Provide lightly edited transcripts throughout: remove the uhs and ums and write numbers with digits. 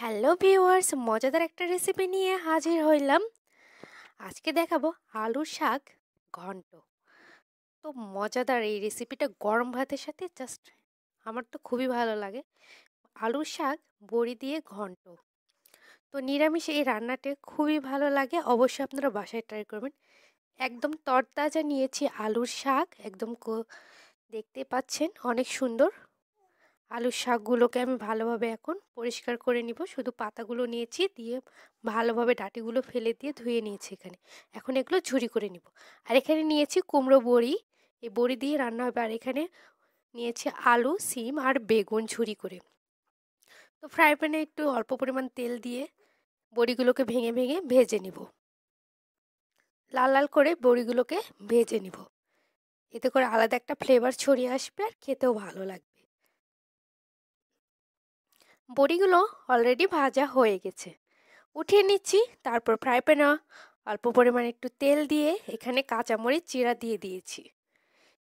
Hello viewers, মজাদার একটা recipe নিয়ে হাজির হইলাম। আজকে দেখাবো আলুর শাক ঘন্ট। তো মজাদার এই রেসিপিটা গরম ভাতের সাথে জাস্ট আমার তো খুবই ভালো লাগে। আলুর শাক বড়ি দিয়ে ঘন্ট। তো নিরামিষে এই রান্নাটা খুবই ভালো লাগে, অবশ্যই আপনারা বাসায় ট্রাই করবেন। একদম তরতাজা নিয়েছি আলুর শাক, একদম দেখতে পাচ্ছেন অনেক সুন্দর। আলুর শাকগুলোকে আমি ভালোভাবে এখন পরিষ্কার করে নিব। শুধু পাতাগুলো নিয়েছি, দিয়ে ভালোভাবে ডাঁটিগুলো ফেলে দিয়ে ধুয়ে নিয়েছি এখানে। এখন এগুলো ঝুরি করে নিব। আর এখানে নিয়েছি কুমড়ো বড়ি, এই বড়ি দিয়ে রান্না হবে। আর এখানে নিয়েছি আলু, সিম আর বেগুন ঝুরি করে। তো ফ্রাই প্যানে একটু অল্প পরিমাণ তেল দিয়ে বড়িগুলোকে ভেঙে ভেঙে ভেজে নিব। লাল লাল করে বড়িগুলোকে ভেজে নিব, এতে করে আলাদা একটা ফ্লেভার ছড়িয়ে আসবে আর খেতেও ভালো লাগবে। বড়িগুলো অলরেডি ভাজা হয়ে গেছে, উঠিয়ে নিচ্ছি। তারপর ফ্রাই প্যানে অল্প পরিমাণে একটু তেল দিয়ে এখানে কাঁচামরিচ চিরা দিয়ে দিয়েছি।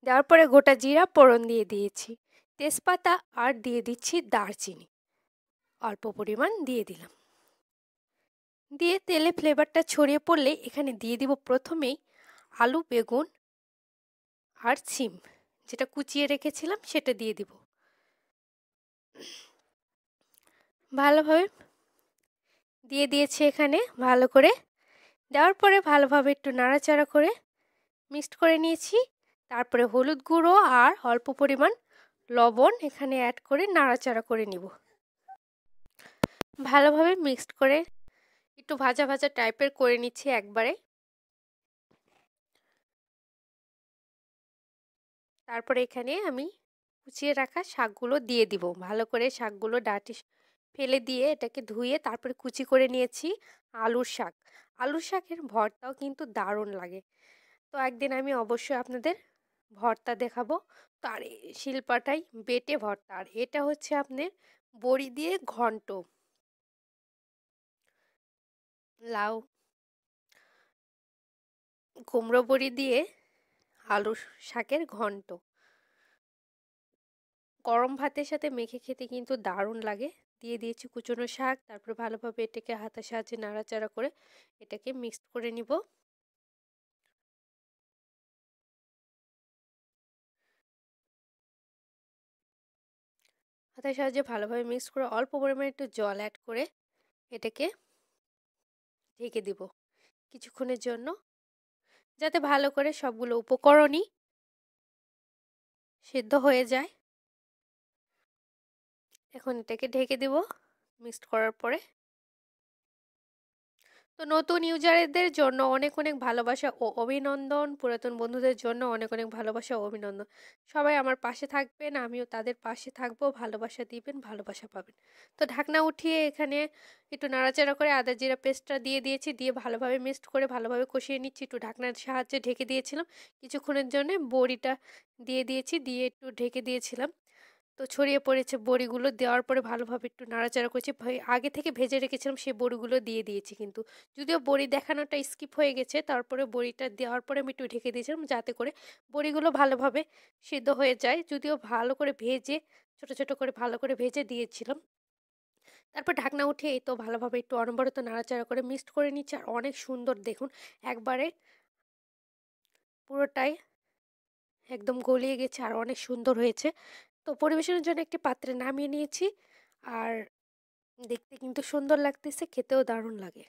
দেওয়ার পরে গোটা জিরা ফোড়ন দিয়ে দিয়েছি, তেজপাতা আর দিয়ে দিচ্ছি দারচিনি অল্প পরিমাণ দিয়ে দিলাম। দিয়ে তেলে ফ্লেভারটা ছড়িয়ে পড়লে এখানে দিয়ে দিব প্রথমেই আলু, বেগুন আর সিম যেটা কুচিয়ে রেখেছিলাম সেটা দিয়ে দিব। ভালোভাবে দিয়ে দিয়েছি এখানে। ভালো করে দেওয়ার পরে ভালোভাবে একটু নাড়াচাড়া করে মিক্সড করে নিয়েছি। তারপরে হলুদ গুঁড়ো আর অল্প পরিমাণ লবণ এখানে অ্যাড করে নাড়াচাড়া করে নিব। ভালোভাবে মিক্সড করে একটু ভাজা ভাজা টাইপের করে নিচ্ছি একবারে। তারপরে এখানে আমি কুচিয়ে রাখা শাকগুলো দিয়ে দিব। ভালো করে শাকগুলো ডাঁটি ফেলে দিয়ে এটাকে ধুয়ে তারপরে কুচি করে নিয়েছি আলুর শাক। আলুর শাকের ভর্তাও কিন্তু দারুণ লাগে। তো একদিন আমি অবশ্যই আপনাদের ভর্তা দেখাবো। তো আর শিলপাটাই বেটে ভর্তা। আর এটা হচ্ছে আপনার বড়ি দিয়ে ঘন্ট, লাউ কুমড়ো বড়ি দিয়ে আলু শাকের ঘন্ট। গরম ভাতের সাথে মেখে খেতে কিন্তু দারুণ লাগে। দিয়ে দিয়েছি কুচনো শাক, তারপরে ভালোভাবে এটাকে হাতের সাহায্যে নাড়াচাড়া করে এটাকে মিক্সড করে নিব। হাতের সাহায্যে ভালোভাবে মিক্স করে অল্প পরিমাণে একটু জল অ্যাড করে এটাকে ঢেকে দিব কিছুক্ষণের জন্য, যাতে ভালো করে সবগুলো উপকরণই সিদ্ধ হয়ে যায়। এখন এটাকে ঢেকে দিব মিক্সড করার পরে। তো নতুন ইউজারদের জন্য অনেক অনেক ভালোবাসা ও অভিনন্দন, পুরাতন বন্ধুদের জন্য অনেক অনেক ভালোবাসা ও অভিনন্দন। সবাই আমার পাশে থাকবেন, আমিও তাদের পাশে থাকবো। ভালোবাসা দিবেন, ভালোবাসা পাবেন। তো ঢাকনা উঠিয়ে এখানে একটু নাড়াচাড়া করে আদা জিরা পেস্টটা দিয়ে দিয়েছি, দিয়ে ভালোভাবে মিক্সড করে ভালোভাবে কষিয়ে নিচ্ছি। একটু ঢাকনার সাহায্যে ঢেকে দিয়েছিলাম কিছুক্ষণের জন্য। বড়িটা দিয়ে দিয়েছি, দিয়ে একটু ঢেকে দিয়েছিলাম। তো ছড়িয়ে পড়েছে বড়িগুলো। দেওয়ার পরে ভালোভাবে একটু নাড়াচাড়া করেছি। আগে থেকে ভেজে রেখেছিলাম সেই বড়িগুলো দিয়ে দিয়েছি, কিন্তু যদিও বড়ি দেখানোটা স্কিপ হয়ে গেছে। তারপরে বড়িটা দেওয়ার পরে আমি একটু ঢেকে দিয়েছিলাম যাতে করে বড়িগুলো ভালোভাবে সিদ্ধ হয়ে যায়। যদিও ভালো করে ভেজে ছোট ছোট করে ভালো করে ভেজে দিয়েছিলাম। তারপর ঢাকনা উঠিয়ে এই তো ভালোভাবে একটু অনবরত নাড়াচাড়া করে মিক্সড করে নিচ্ছি। আর অনেক সুন্দর দেখুন, একবারে পুরোটাই একদম গলিয়ে গেছে আর অনেক সুন্দর হয়েছে। তো পরিবেশনের জন্য একটি পাত্রে নামিয়ে নিয়েছি। আর দেখতে কিন্তু সুন্দর লাগতেছে, খেতেও দারুণ লাগে।